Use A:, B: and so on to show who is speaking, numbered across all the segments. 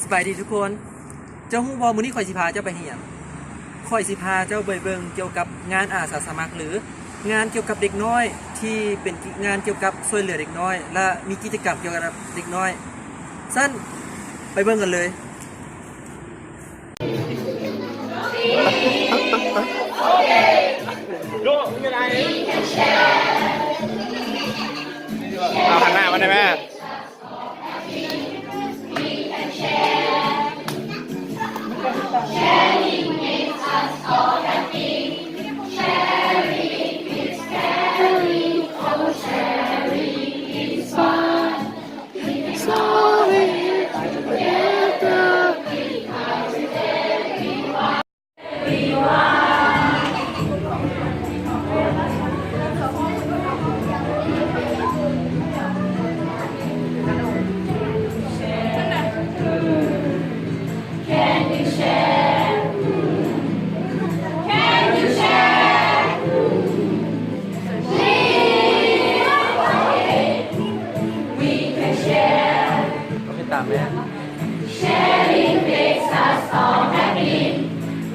A: สบายดีทุกคนเจ้าฮู้บ่มื้อนี้ข่อยสิพาเจ้าไปเฮียนข่อยสิพาเจ้าไปเบิ่งเกี่ยวกับงานอาสาสมัครหรืองานเกี่ยวกับเด็กน้อยที่เป็นงานเกี่ยวกับช่วยเหลือเด็กน้อยและมีกิจกรรมเกี่ยวกับเด็กน้อยสั้นไปเบิ่งกันเลย
B: เอาหันหน้ามาได้ไหมตามแม่ Sharing makes us all happy.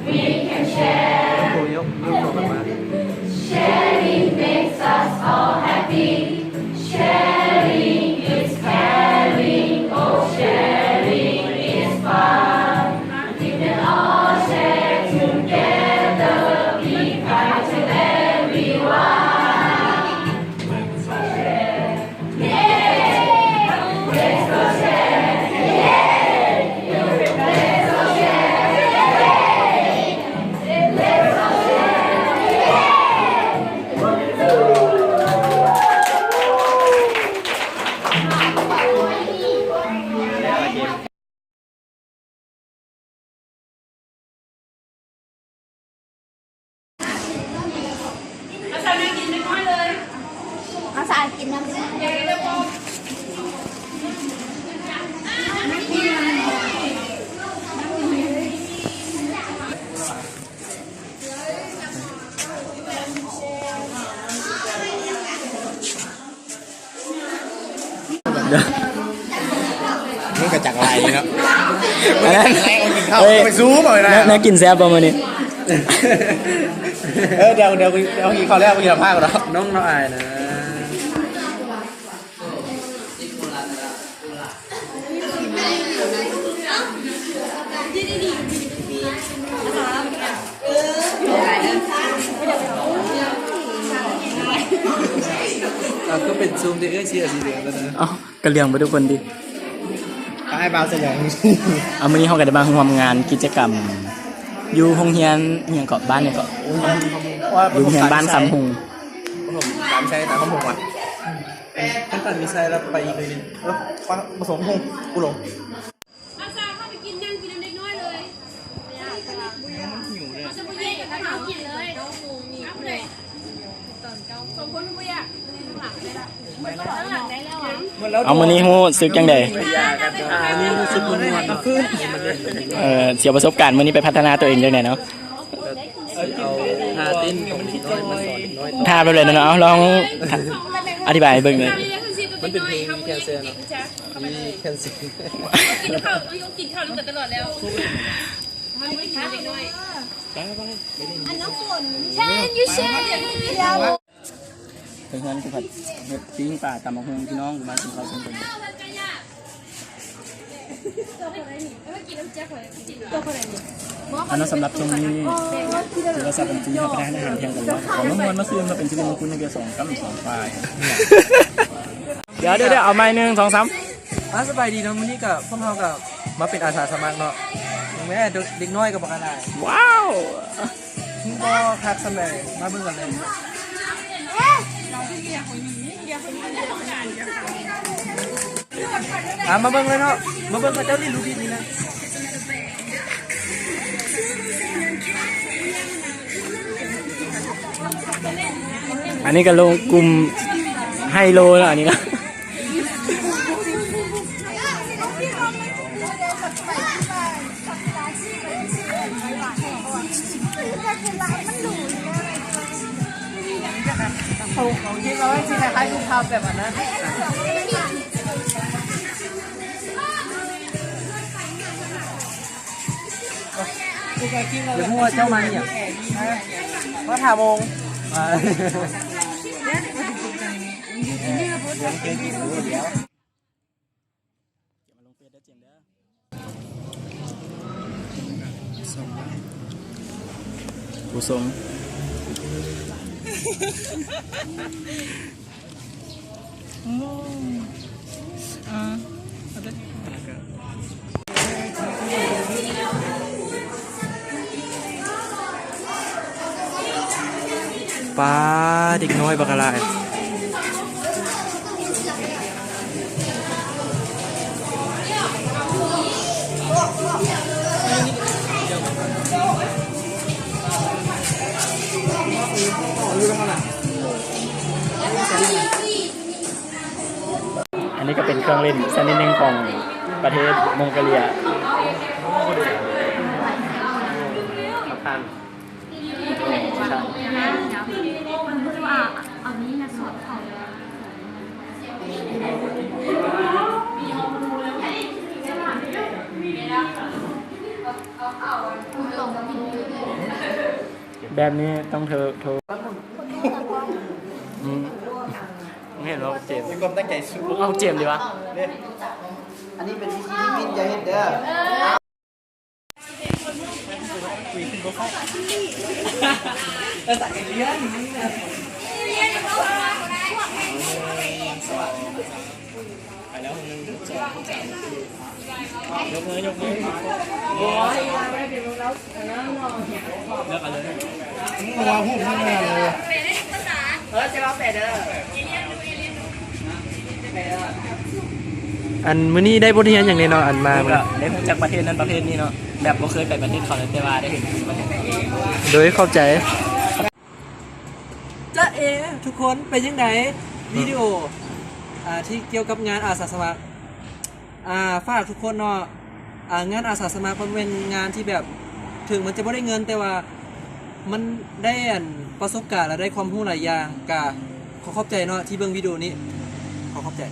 B: We can share. ยกกันมา Sharing makes us all happy. Sharing is caring. Oh, sharing is fun. We can all share together. Be kind to everyone. Let's go share.
C: เอาสารกินน้ำเ
B: มันกระจักไรเนาะแรงกินข้าวไปซูมเลยนะ
D: น่ากินแซ่บประมาณนี้
B: เดี๋ยวกินข้าวแล้วกินผ้าก่อนเนาะ
A: น้องอายนะก็เป็นซูมที่เชียร์สีเหลืองแล้วนะ
D: อ๋อก็เลี้ยงไปทุกคนดิ
B: ไอ้บ่าวจะอย่าง
D: เอามื้อนี้เฮาก็ได้มาร่วมงานกิจกรรมอยู่โรงเรียนเฮียงเกาะบ้านเนี่ยก็อยู่โรงเรียนบ้านสำหุง
B: ผมสามใช้แต่ข้าวหมกว่ะ
A: ตั้งแต่มีไซร์แล้วไปอีกเลยนี่
B: ผสมหุงกูหลง
C: อาซาเข้าไปกินยังกินน้ำเด็กน้อยเลยมันหิวเลยจะไปเย่กับเขากินเลยเอาเลยสมคนไม่อยากหลังได้ละหลังได้แล้ว
D: เอามื้อนี้ฮู้สึกจังได๋
A: นี่รู้สึกม่วนๆขึ้น
D: เสียประสบการณ์มื้อนี้ไปพัฒนาตัวเองจังได๋เนาะ
A: เอาท่าเต้นของน้อยมาสอนน้อย
D: ท่าไปเลยเนาะลองอธิบายให้เบิ่งหน่อย
A: มันเป็นเพลงมีแคนเซิลเนาะมีแคนเซิล
C: กินข้าวต้องกินข้าวตลอดแล้วมันไม่กินเด็กน้อยอันน้ำฝนแช่ยูเช่
D: เพื่อนๆคือผัดเห็ดปิ้งปลาตำบักหุ่งพี่น้องมากินข้าวกันอันนั้นสำหรับช่วงนี้ถือว่าสับเป็นจีนไปได้อาหารเที่ยงกันแล้วของน้องมันมาซื้อมาเป็นชิ้นของคุณในเกียร์2 กับ2 ฝ่ายเดี๋ยวเอาไม้1 2 3
A: สบายดีเนาะมื้อนี้กับพวกเรากับมาเป็นอาสาสมัครเนาะแม่เด็กน้อยกับบอกอะไร
D: ว้าว
A: ก็พักสมัยมาเบิ่งกันเลยมาเบิ่งเลยเนาะมาเบิ่งกับเจ้าลิลูดีนี่นะ
D: อันนี้ก็ลงกลุ่มไฮโลแล้วอันนี้ก็
A: ของจริงเราให้ที่คล้ายๆลูกค้าแบบนั้นนะ เดี๋ยวพูดว่าเจ้ามาเนี่ยว่าถามมง
D: ผู้ชม
A: ป้าเด็กน้อยบักอะไร
D: อันนี้ก็เป็นเครื่องเล่นชนิดหนึ่งของประเทศมองโกเลียแบบนี้ต้องเธอไม่เห็นว่าเจมส์
B: มีความตั้งใจสู้
D: เอาเจมส์ดีวะ
B: อันนี้เป็นวิธีที่พินจะเห็นเด้อ
D: ยกมือยกมือเลือกอะไร
B: มาพูดที่นี่เลย
A: อันมื้อนี้ได้บทเรียนอย่างแน่นอนอันมา
D: ก็ได้พูดจากประเทศนั้นประเทศนี้เนาะแบบบ่เคยไปประเทศเขาเลยแต่ว่าได้เห็นประเทศ
A: โดยเข้าใจจ้าเอทุกคนเป็นยังไงวิดีโอที่เกี่ยวกับงานอาสาสมัครฝากทุกคนเนาะงานอาสาสมัครมันเป็นงานที่แบบถึงมันจะไม่ได้เงินแต่ว่ามันได้ประสบการณ์และได้ความรู้หลายอย่างกะขอขอบใจเนาะที่เบิ่งวิดีโอนี้ขอขอบใจ